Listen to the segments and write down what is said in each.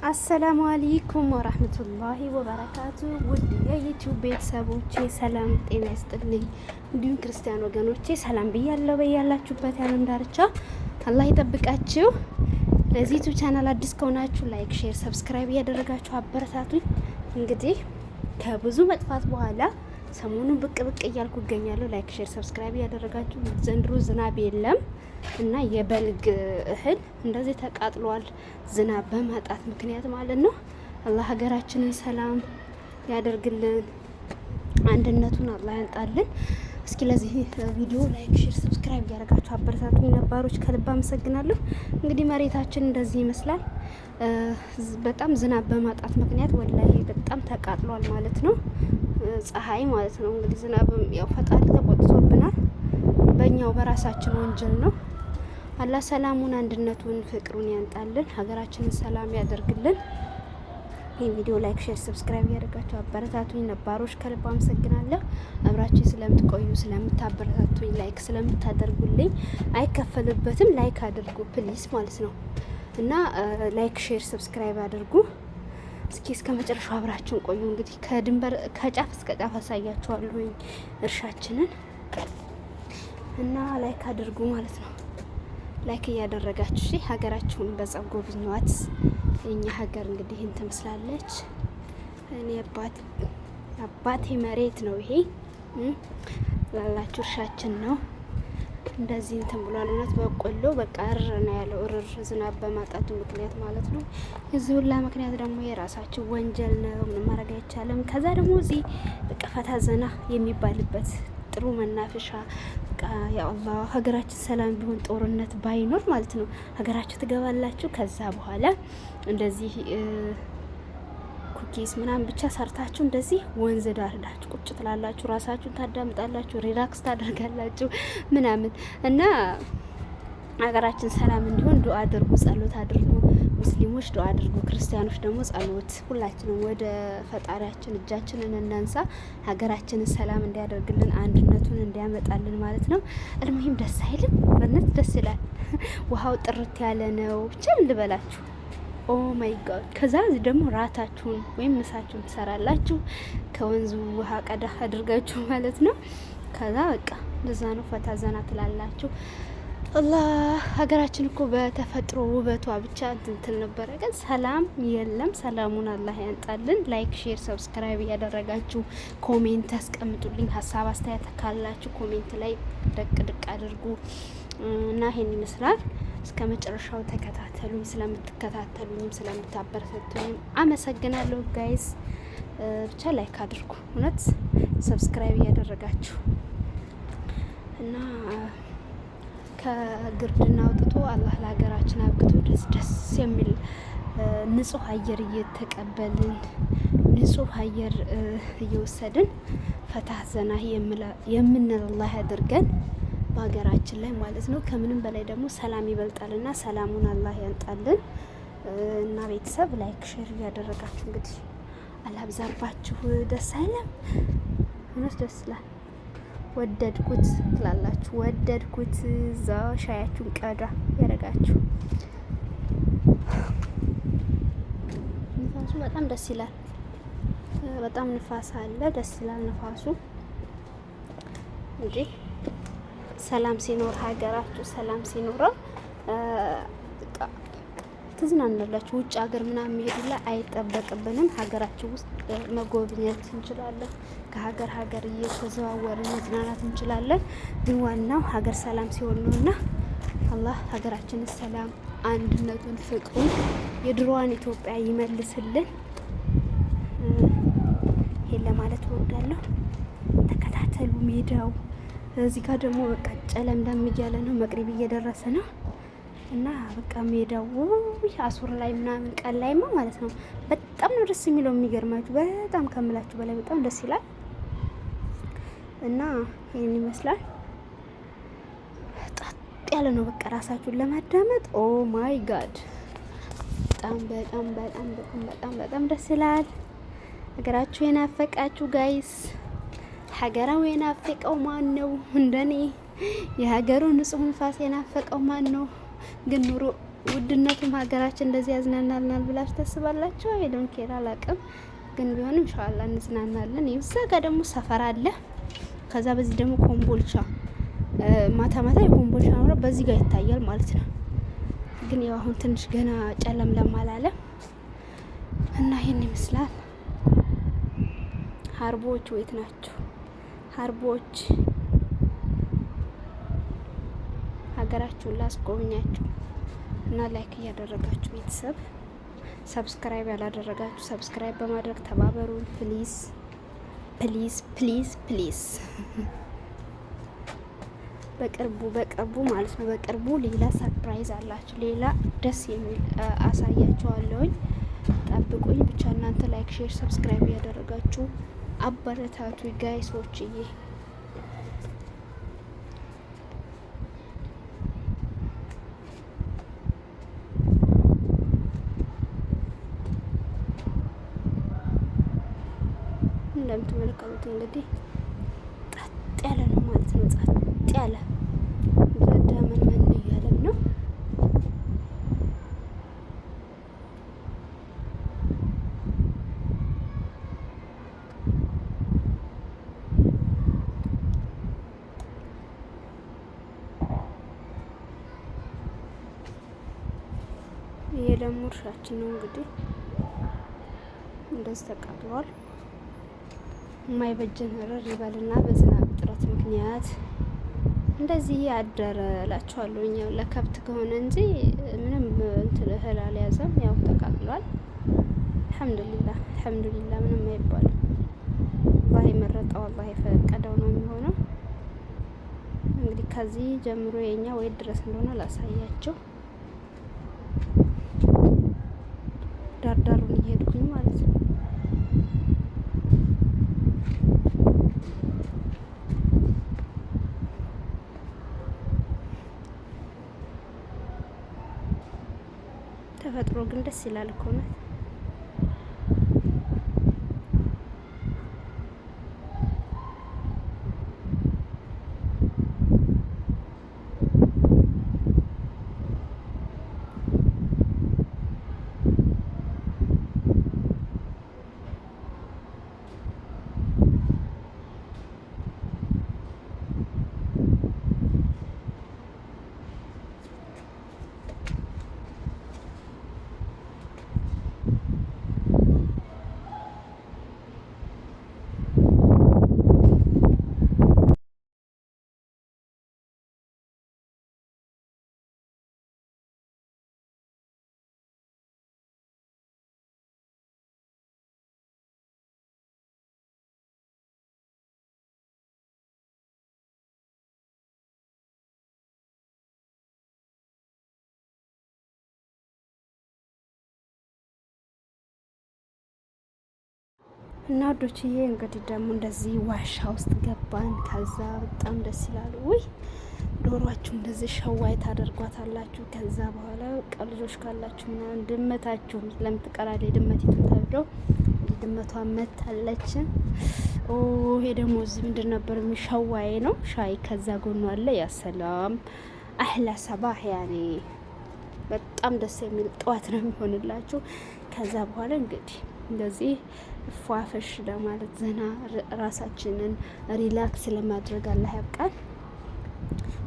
አሰላሙ አለይኩም ወራህመቱላሂ ወበረካቱ። ውድ የዩቲዩብ ቤተሰቦቼ ሰላም ጤና ይስጥልኝ። እንዲሁም ክርስቲያን ወገኖቼ ሰላም ብያለሁ። በያላችሁበት የዓለም ዳርቻ አላህ ይጠብቃችሁ። ለዚህ ዩቲዩብ ቻናል አዲስ ከሆናችሁ ላይክ፣ ሼር፣ ሰብስክራይብ እያደረጋችሁ አበረታቱኝ። እንግዲህ ከብዙ መጥፋት በኋላ ሰሞኑን ብቅ እያልኩ እገኛለሁ። ላይክ፣ ሼር፣ ሰብስክራይብ እያደረጋችሁ ዘንድሮ ዝናብ የለም እና የበልግ እህል እንደዚህ ተቃጥሏል፣ ዝናብ በማጣት ምክንያት ማለት ነው። አላህ ሀገራችንን ሰላም ያደርግልን፣ አንድነቱን አላህ ያንጣልን። እስኪ ለዚህ ቪዲዮ ላይክ፣ ሼር፣ ሰብስክራይብ እያደረጋችሁ አበረታቱኝ። ነባሮች ከልብ አመሰግናለሁ። እንግዲህ መሬታችን እንደዚህ ይመስላል። በጣም ዝናብ በማጣት ምክንያት ወላሂ በጣም ተቃጥሏል ማለት ነው። ፀሐይ ማለት ነው። እንግዲህ ዝናብም ያው ፈጣሪ ተቆጥቶብናል፣ በእኛው በራሳችን ወንጀል ነው። አላህ ሰላሙን፣ አንድነቱን፣ ፍቅሩን ያንጣልን፣ ሀገራችንን ሰላም ያደርግልን። ይህ ቪዲዮ ላይክ፣ ሼር፣ ሰብስክራይብ ያደርጋችሁ አበረታቱኝ። ነባሮች ከልብ አመሰግናለሁ። አብራችሁ ስለምትቆዩ ስለምታበረታቱኝ፣ ላይክ ስለምታደርጉልኝ አይከፈልበትም። ላይክ አድርጉ ፕሊስ ማለት ነው እና ላይክ፣ ሼር፣ ሰብስክራይብ አድርጉ። እስኪ እስከ መጨረሻው አብራችን ቆዩ። እንግዲህ ከድንበር ከጫፍ እስከ ጫፍ አሳያችኋለሁኝ እርሻችንን እና ላይክ አድርጉ ማለት ነው። ላይክ እያደረጋችሁ እሺ፣ ሀገራችሁን በጸጋ ጎብኟት። የኛ ሀገር እንግዲህ ይህን ትመስላለች። እኔ አባቴ መሬት ነው ይሄ ላላችሁ እርሻችን ነው። እንደዚህ እንትን ብሏል። እውነት በቆሎ በቃ እርር ነው ያለው፣ እርር ዝናብ በማጣቱ ምክንያት ማለት ነው። የዚህ ሁላ ምክንያት ደግሞ የራሳችን ወንጀል ነው፣ ምንም ማድረግ አይቻልም። ከዛ ደግሞ እዚህ በቃ ፈታ ዘና የሚባልበት ጥሩ መናፈሻ በቃ ያ አላህ ሀገራችን ሰላም ቢሆን ጦርነት ባይኖር ማለት ነው ሀገራችሁ ትገባላችሁ። ከዛ በኋላ እንደዚህ ኩኪስ ምናምን ብቻ ሰርታችሁ እንደዚህ ወንዝ ዳር ሄዳችሁ ቁጭ ትላላችሁ፣ ራሳችሁን ታዳምጣላችሁ፣ ሪላክስ ታደርጋላችሁ ምናምን እና ሀገራችን ሰላም እንዲሆን ዱአ አድርጉ፣ ጸሎት አድርጉ። ሙስሊሞች ዱአ አድርጉ፣ ክርስቲያኖች ደግሞ ጸሎት። ሁላችንም ወደ ፈጣሪያችን እጃችንን እናንሳ፣ ሀገራችንን ሰላም እንዲያደርግልን፣ አንድነቱን እንዲያመጣልን ማለት ነው። እልሙሂም ደስ አይልም? በእውነት ደስ ይላል። ውሃው ጥርት ያለ ነው። ብቻ ልበላችሁ ኦ ማይ ጋድ። ከዛ ደግሞ ራታችሁን ወይም ምሳችሁን ትሰራላችሁ ከወንዙ ውሃ ቀዳ አድርጋችሁ ማለት ነው። ከዛ በቃ እንደዛ ነው፣ ፈታ ዘና ትላላችሁ። አላህ ሀገራችን እኮ በተፈጥሮ ውበቷ ብቻ እንትን ነበረ፣ ግን ሰላም የለም። ሰላሙን አላህ ያንጣልን። ላይክ፣ ሼር፣ ሰብስክራይብ እያደረጋችሁ ኮሜንት አስቀምጡልኝ። ሀሳብ አስተያየት ካላችሁ ኮሜንት ላይ ደቅ አድርጉ እና ይሄን ይመስላል። እስከ መጨረሻው ተከታተሉኝ። ስለምትከታተሉኝም ስለምታበረታቱኝም አመሰግናለሁ ጋይስ። ብቻ ላይክ አድርጉ፣ እውነት ሰብስክራይብ እያደረጋችሁ እና ከግርድና አውጥቶ አላህ ለሀገራችን አብቅቶ ደስ የሚል ንጹህ አየር እየተቀበልን ንጹህ አየር እየወሰድን ፈታ ዘና የምንል አላህ ያድርገን በሀገራችን ላይ ማለት ነው። ከምንም በላይ ደግሞ ሰላም ይበልጣልና ሰላሙን አላህ ያንጣልን እና ቤተሰብ ላይክ ሼር እያደረጋችሁ እንግዲህ አላህ ብዛባችሁ። ደስ አይለም? እውነት ደስ ይላል። ወደድኩት ትላላችሁ፣ ወደድኩት። እዛ ሻያችሁን ቀዳ ያደረጋችሁ ንፋሱ በጣም ደስ ይላል። በጣም ንፋስ አለ፣ ደስ ይላል ንፋሱ። እንጂ ሰላም ሲኖር ሀገራችሁ ሰላም ሲኖረው ትዝናናላችሁ። ውጭ ሀገር ምናምን መሄድላ አይጠበቅብንም። ሀገራችን ውስጥ መጎብኘት እንችላለን። ከሀገር ሀገር እየተዘዋወርን መዝናናት እንችላለን። ግን ዋናው ሀገር ሰላም ሲሆን ነውና አላህ ሀገራችንን ሰላም፣ አንድነቱን፣ ፍቅሩን የድሮዋን ኢትዮጵያ ይመልስልን። ይሄን ለማለት እወዳለሁ። ተከታተሉ። ሜዳው እዚህ ጋር ደግሞ በቃ ጨለምለም እያለ ነው። መቅሪብ እየደረሰ ነው እና በቃ ሜዳው አሱር ላይ ምናምን ቀን ላይማ ማለት ነው በጣም ነው ደስ የሚለው። የሚገርማችሁ በጣም ከምላችሁ በላይ በጣም ደስ ይላል እና ይሄን ይመስላል። ጣጥ ያለ ነው በቃ ራሳችሁን ለማዳመጥ ኦ ማይ ጋድ በጣም ደስ ይላል። ሀገራችሁ የናፈቃችሁ ጋይስ፣ ሀገራው የናፈቀው ማን ነው? እንደኔ የሀገሩ ንጹህ ንፋስ የናፈቀው ማን ነው? ግን ውድነቱም ሀገራችን እንደዚህ ያዝናናልናል ብላችሁ ታስባላችሁ? አይዶን ኬር አላቅም፣ ግን ቢሆንም ኢንሻአላህ እንዝናናለን። እዛ ጋር ደግሞ ሰፈር አለ። ከዛ በዚህ ደግሞ ኮምቦልቻ ማታ ማታ የኮምቦልቻ ነው በዚህ ጋር ይታያል ማለት ነው። ግን ያው አሁን ትንሽ ገና ጨለምለም አላለ እና ይሄን ይመስላል። ሀርቦች ወይት ናቸው? ሀርቦች ሀገራችሁን ላስጎብኛችሁ እና ላይክ እያደረጋችሁ ቤተሰብ ሰብስክራይብ ያላደረጋችሁ ሰብስክራይብ በማድረግ ተባበሩን ፕሊዝ ፕሊዝ ፕሊዝ ፕሊዝ። በቅርቡ ማለት ነው በቅርቡ ሌላ ሰርፕራይዝ አላችሁ፣ ሌላ ደስ የሚል አሳያችኋለሁኝ። ጠብቁኝ ብቻ እናንተ ላይክ ሼር ሰብስክራይብ እያደረጋችሁ አበረታቱ ጋይሶችዬ። እንደምትመለከቱት እንግዲህ ጸጥ ያለ ነው ማለት ነው። ጸጥ ያለ ምን እያለም ነው። ይሄ ደግሞ እርሻችን ነው እንግዲህ እንደዚህ ተቃጥሏል። የማይበጀን ረር ይበልና በዝናብ እጥረት ምክንያት እንደዚህ ያደረ እላችኋለሁ። እኛው ለከብት ከሆነ እንጂ ምንም እንትን እህል አልያዘም። ያው ተቃጥሏል። አልሐምዱሊላህ አልሐምዱሊላህ ምንም አይባልም። አላህ የመረጠው አላህ የፈቀደው ነው የሚሆነው። እንግዲህ ከዚህ ጀምሮ የኛ ወይ ድረስ እንደሆነ ላሳያቸው። ዳርዳሩን እየሄድኩኝ ማለት ነው። ተፈጥሮ ግን ደስ ይላል እኮ ነው። እና ወዶችዬ እንግዲህ ደግሞ እንደዚህ ዋሻ ውስጥ ገባን። ከዛ በጣም ደስ ይላል። ውይ ዶሯችሁ እንደዚህ ሸዋይ ታደርጓታላችሁ። ከዛ በኋላ ልጆች ካላችሁ ምናምን ድመታችሁ ለምትቀራለች ድመቲቱ ተብሎ ድመቷ መታለች። ይሄ ደግሞ እዚህ ምንድን ነበር የሚሸዋይ ነው ሻይ። ከዛ ጎኗ አለ። ያሰላም አህላ ሰባህ ያኔ በጣም ደስ የሚል ጠዋት ነው የሚሆንላችሁ። ከዛ በኋላ እንግዲህ እንደዚህ ፏፈሽ ለማለት ዘና ራሳችንን ሪላክስ ለማድረግ አላህ ያብቃን።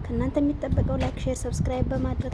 ከእናንተ የሚጠበቀው ላይክ ሼር ሰብስክራይብ በማድረግ